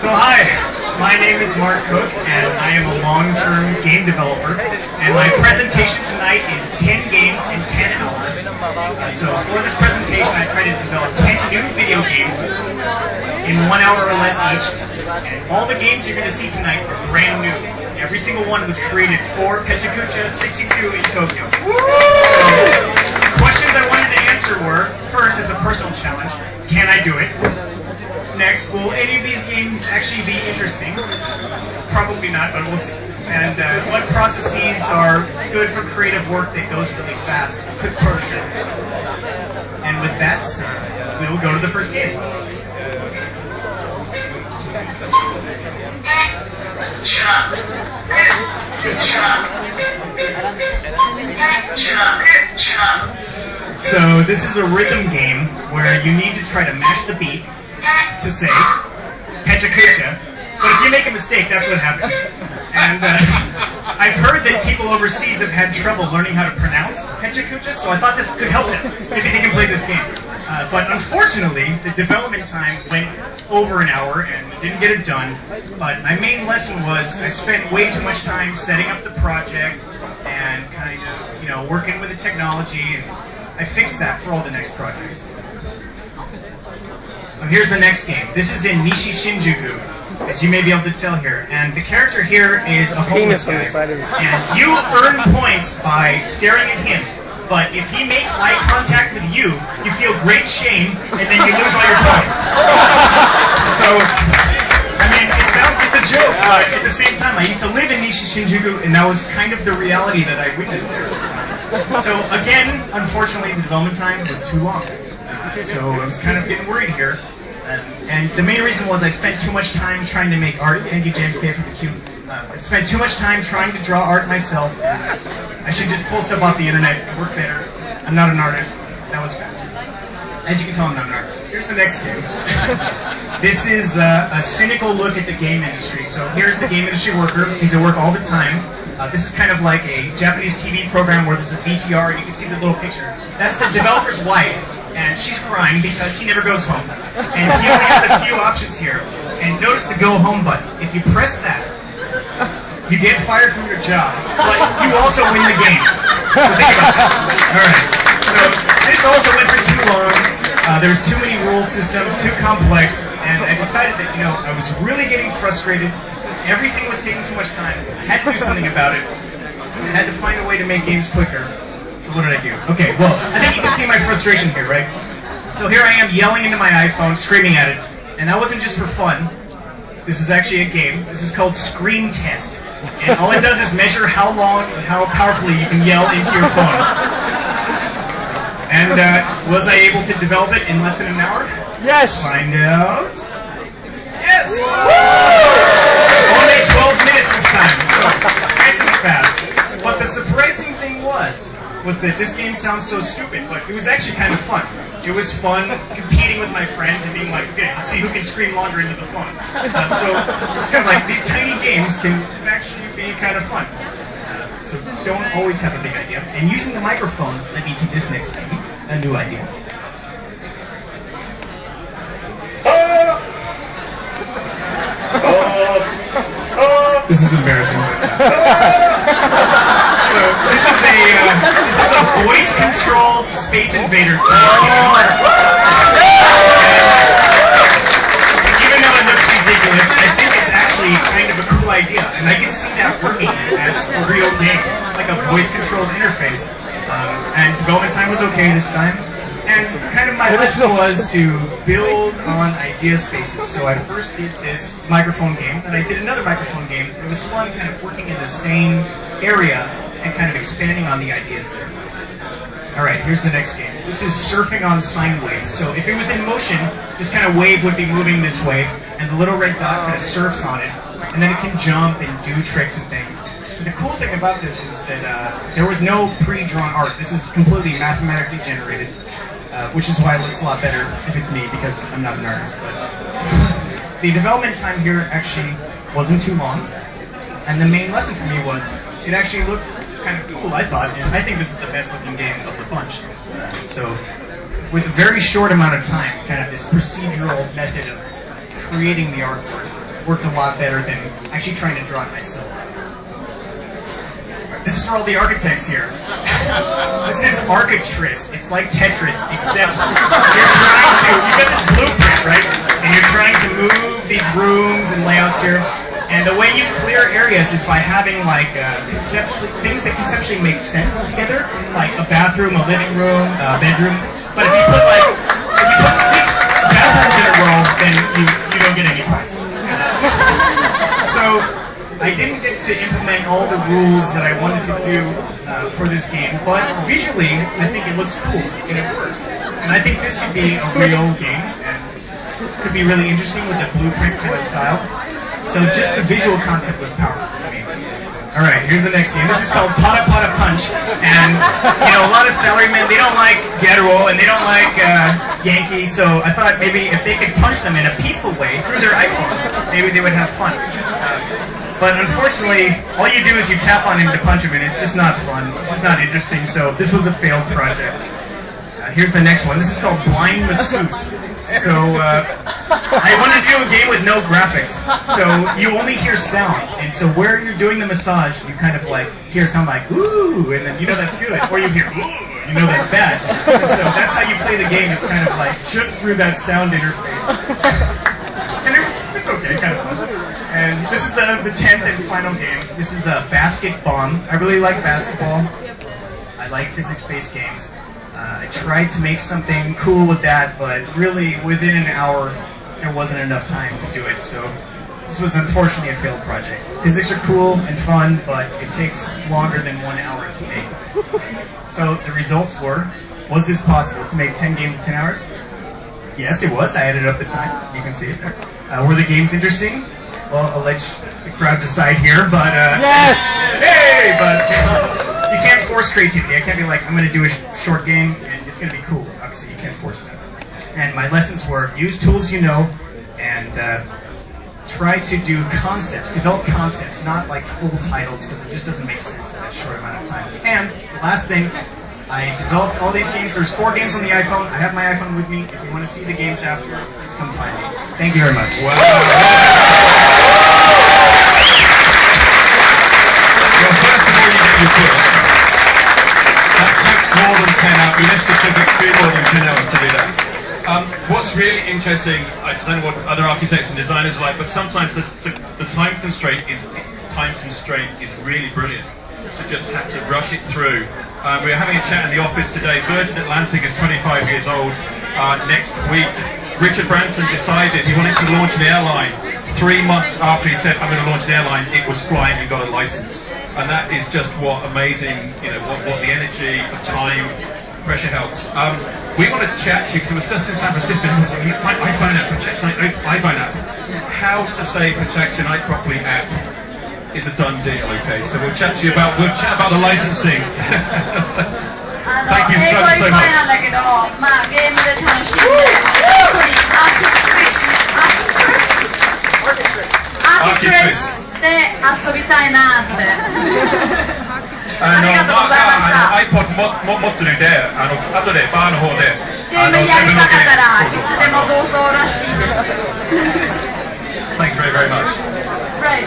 So hi, my name is Mark Cook, and I am a long-term game developer. And my presentation tonight is 10 games in 10 hours. So for this presentation, I tried to develop 10 new video games in 1 hour or less each. And all the games you're going to see tonight are brand new. Every single one was created for Pecha Kucha 62 in Tokyo. So the questions I wanted to answer were, first, as a personal challenge, can I do it? Next, will any of these games actually be interesting? Probably not, but we'll see. And what processes are good for creative work that goes really fast? Quick prototype. And with that, we will go to the first game. So this is a rhythm game where you need to try to match the beat to say Pecha Kucha, but if you make a mistake, that's what happens. And I've heard that people overseas have had trouble learning how to pronounce Pecha Kucha, so I thought this could help them. Maybe they can play this game. But unfortunately, the development time went over an hour and didn't get it done. But my main lesson was I spent way too much time setting up the project and kind of, working with the technology, and I fixed that for all the next projects. So here's the next game. This is in Nishi Shinjuku, as you may be able to tell here. And the character here is a homeless guy. And you earn points by staring at him. But if he makes eye contact with you, you feel great shame, and then you lose all your points. So, I mean, it's a joke, but at the same time, I used to live in Nishi Shinjuku, and that was kind of the reality that I witnessed there. So again, unfortunately, the development time was too long. So I was kind of getting worried here. And the main reason was I spent too much time trying to make art. Thank you, James K, for the cue. I spent too much time trying to draw art myself. I should just pull stuff off the internet. It worked better. I'm not an artist. That was faster. As you can tell, I'm not an artist. Here's the next game. This is a cynical look at the game industry. So here's the game industry worker. He's at work all the time. This is kind of like a Japanese TV program where there's a VTR and you can see the little picture. That's the developer's wife, and she's crying because he never goes home. And he only has a few options here. And notice the go home button. If you press that, you get fired from your job, but you also win the game. So think about that. Alright. So this also went for too long. There was too many rule systems, too complex, and I decided that, I was really getting frustrated. Everything was taking too much time. I had to do something about it. I had to find a way to make games quicker. So what did I do? Okay, well, I think you can see my frustration here, right? So here I am yelling into my iPhone, screaming at it. And that wasn't just for fun. This is actually a game. This is called Scream Test. And all it does is measure how long and how powerfully you can yell into your phone. And was I able to develop it in less than an hour? Yes! Find out. Yes! Only 12 minutes this time, so nice and fast. But the surprising thing was that this game sounds so stupid, but it was actually kind of fun. It was fun competing with my friends and being like, okay, let's see who can scream longer into the phone. So it's kind of like these tiny games can actually be kind of fun. So don't always have a big idea. And using the microphone led me to this next game, a new idea. This is embarrassing. So this is a voice-controlled Space Invader type game. Even though it looks ridiculous, I think it's actually kind of a cool idea, and I can see that working as a real game, like a voice-controlled interface. And development time was okay this time. And kind of my lesson was to build on idea spaces. So I first did this microphone game, then I did another microphone game. It was fun kind of working in the same area and kind of expanding on the ideas there. Alright, here's the next game. This is surfing on sine waves. So if it was in motion, this kind of wave would be moving this way, and the little red dot kind of surfs on it, and then it can jump and do tricks and things. And the cool thing about this is that there was no pre-drawn art. This is completely mathematically generated. Which is why it looks a lot better if it's me, because I'm not an artist. But the development time here actually wasn't too long, and the main lesson for me was it actually looked kind of cool, I thought, and I think this is the best looking game of the bunch. So with a very short amount of time, kind of this procedural method of creating the artwork worked a lot better than actually trying to draw it myself. This is for all the architects here. This is Architris. It's like Tetris, except you've got this blueprint, right? And you're trying to move these rooms and layouts here. And the way you clear areas is by having like things that conceptually make sense together, like a bathroom, a living room, a bedroom. But if you put 6 bathrooms in a row, then you don't get any points. So I didn't get to implement all the rules that I wanted to do for this game, but visually I think it looks cool and it works. And I think this could be a real game and could be really interesting with the blueprint kind of style. So just the visual concept was powerful to me. Alright, here's the next game. This is called Pata Pata Punch. And, a lot of salarymen, they don't like Ghetto and they don't like Yankee, so I thought maybe if they could punch them in a peaceful way through their iPhone, maybe they would have fun. But unfortunately, all you do is you tap on him to punch him, and it's just not fun. It's just not interesting, so this was a failed project. Here's the next one. This is called Blind Masseuse. So, I wanted to do a game with no graphics. So, you only hear sound. And so where you're doing the massage, you kind of like hear sound like, ooh, and then you know that's good. Or you hear, ooh, you know that's bad. And so that's how you play the game. It's kind of like just through that sound interface. And it's okay, kind of fun. And this is the 10th and final game. This is a Basket Bomb. I really like basketball. I like physics-based games. I tried to make something cool with that, but really within an hour there wasn't enough time to do it, so this was unfortunately a failed project. Physics are cool and fun, but it takes longer than 1 hour to make. So the results were, was this possible to make 10 games in 10 hours? Yes, it was. I added up the time. You can see it there. Were the games interesting? Well, I'll let the crowd decide here, but yes! Hey! But you can't force creativity. I can't be like, I'm going to do a short game and it's going to be cool. Obviously, you can't force that. And my lessons were, use tools you know, and try to do concepts, develop concepts, not like full titles, because it just doesn't make sense in that short amount of time. And the last thing, I developed all these games. There's 4 games on the iPhone. I have my iPhone with me. If you want to see the games after, please come find me. Thank you very much. Wow. Well, first of all, you get your book. That took more than 10 hours. Unesco took a few more than 10 hours to do that. What's really interesting, I don't know what other architects and designers are like, but sometimes the time constraint is really brilliant. To just have to rush it through. We were having a chat in the office today. Virgin Atlantic is 25 years old. Next week, Richard Branson decided he wanted to launch an airline. 3 months after he said, I'm going to launch an airline, it was flying and got a license. And that is just what amazing, what the energy of time, pressure helps. We want to chat to you, because it was just in San Francisco, and it was like, iPhone app, Pecha iPhone app. How to say Pecha Kucha properly app is a done deal, okay? So we'll chat to you about the licensing. Thank you so much. Architris で遊びたいなって。ありがとうございました。iPod 持ってるで、後でバーの方で。全部やりたかったらいつでもどうぞらしいです。Thank you very, very much. Right.